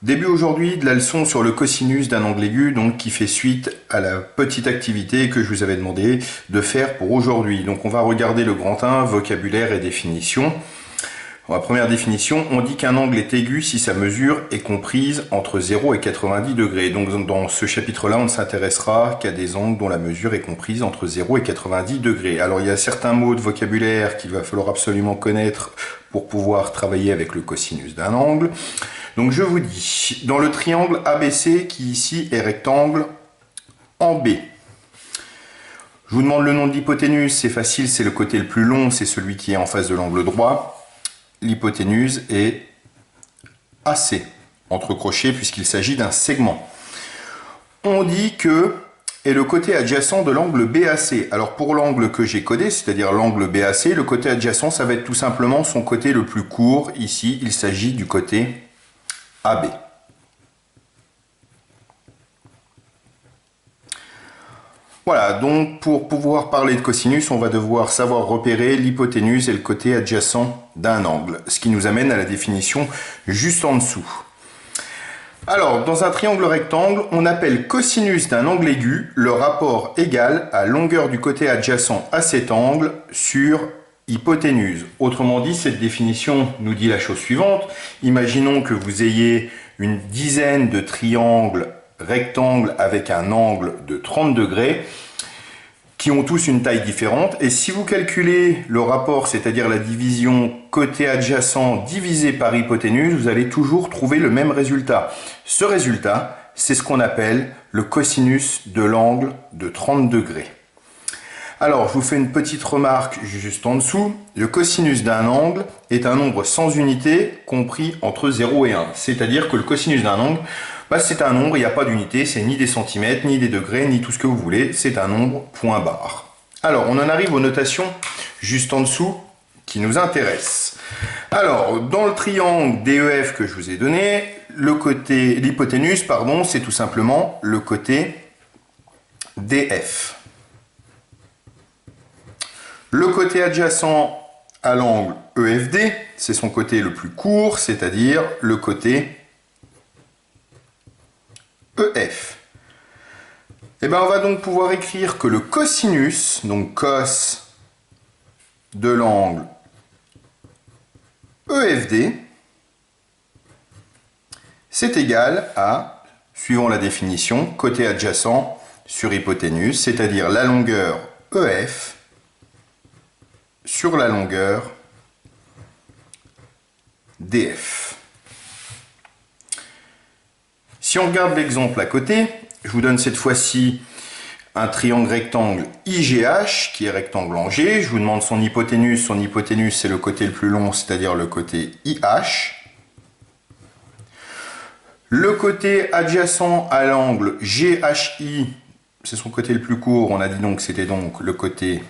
Début aujourd'hui de la leçon sur le cosinus d'un angle aigu, donc qui fait suite à la petite activité que je vous avais demandé de faire pour aujourd'hui. Donc on va regarder le grand 1, vocabulaire et définition. La première définition, on dit qu'un angle est aigu si sa mesure est comprise entre 0 et 90 degrés. Donc dans ce chapitre-là, on ne s'intéressera qu'à des angles dont la mesure est comprise entre 0 et 90 degrés. Alors il y a certains mots de vocabulaire qu'il va falloir absolument connaître pour pouvoir travailler avec le cosinus d'un angle. Donc je vous dis, dans le triangle ABC qui ici est rectangle en B, je vous demande le nom de l'hypoténuse, c'est facile, c'est le côté le plus long, c'est celui qui est en face de l'angle droit. L'hypoténuse est AC, entre crochets, puisqu'il s'agit d'un segment. On dit que est le côté adjacent de l'angle BAC. Alors pour l'angle que j'ai codé, c'est-à-dire l'angle BAC, le côté adjacent, ça va être tout simplement son côté le plus court. Ici, il s'agit du côté AB. Voilà, donc pour pouvoir parler de cosinus, on va devoir savoir repérer l'hypoténuse et le côté adjacent d'un angle, ce qui nous amène à la définition juste en dessous. Alors, dans un triangle rectangle, on appelle cosinus d'un angle aigu le rapport égal à longueur du côté adjacent à cet angle sur hypoténuse. Autrement dit, cette définition nous dit la chose suivante. Imaginons que vous ayez une dizaine de triangles rectangles avec un angle de 30 degrés qui ont tous une taille différente. Et si vous calculez le rapport, c'est-à-dire la division côté adjacent divisé par hypoténuse, vous allez toujours trouver le même résultat. Ce résultat, c'est ce qu'on appelle le cosinus de l'angle de 30 degrés. Alors, je vous fais une petite remarque juste en dessous. Le cosinus d'un angle est un nombre sans unité compris entre 0 et 1. C'est-à-dire que le cosinus d'un angle, c'est un nombre, il n'y a pas d'unité, c'est ni des centimètres, ni des degrés, ni tout ce que vous voulez, c'est un nombre point barre. Alors, on en arrive aux notations juste en dessous qui nous intéressent. Alors, dans le triangle DEF que je vous ai donné, l'hypoténuse, c'est tout simplement le côté DF. Le côté adjacent à l'angle EFD, c'est son côté le plus court, c'est-à-dire le côté EF. Et bien on va donc pouvoir écrire que le cosinus, donc cos de l'angle EFD, c'est égal à, suivant la définition, côté adjacent sur hypoténuse, c'est-à-dire la longueur EF sur la longueur DF. Si on regarde l'exemple à côté, je vous donne cette fois-ci un triangle rectangle IGH qui est rectangle en G. Je vous demande son hypoténuse. Son hypoténuse, c'est le côté le plus long, c'est-à-dire le côté IH. Le côté adjacent à l'angle GHI, c'est son côté le plus court. On a dit donc que c'était donc le côté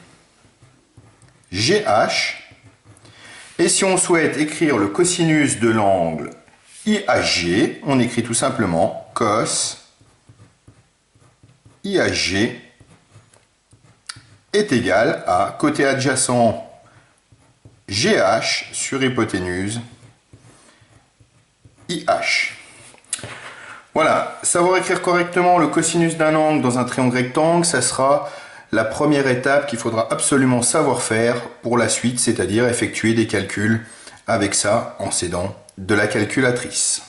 GH. Et si on souhaite écrire le cosinus de l'angle IHG, on écrit tout simplement cos IHG est égal à côté adjacent GH sur hypoténuse IH. Voilà, savoir écrire correctement le cosinus d'un angle dans un triangle rectangle, ça sera la première étape qu'il faudra absolument savoir faire pour la suite, c'est-à-dire effectuer des calculs avec ça en s'aidant de la calculatrice.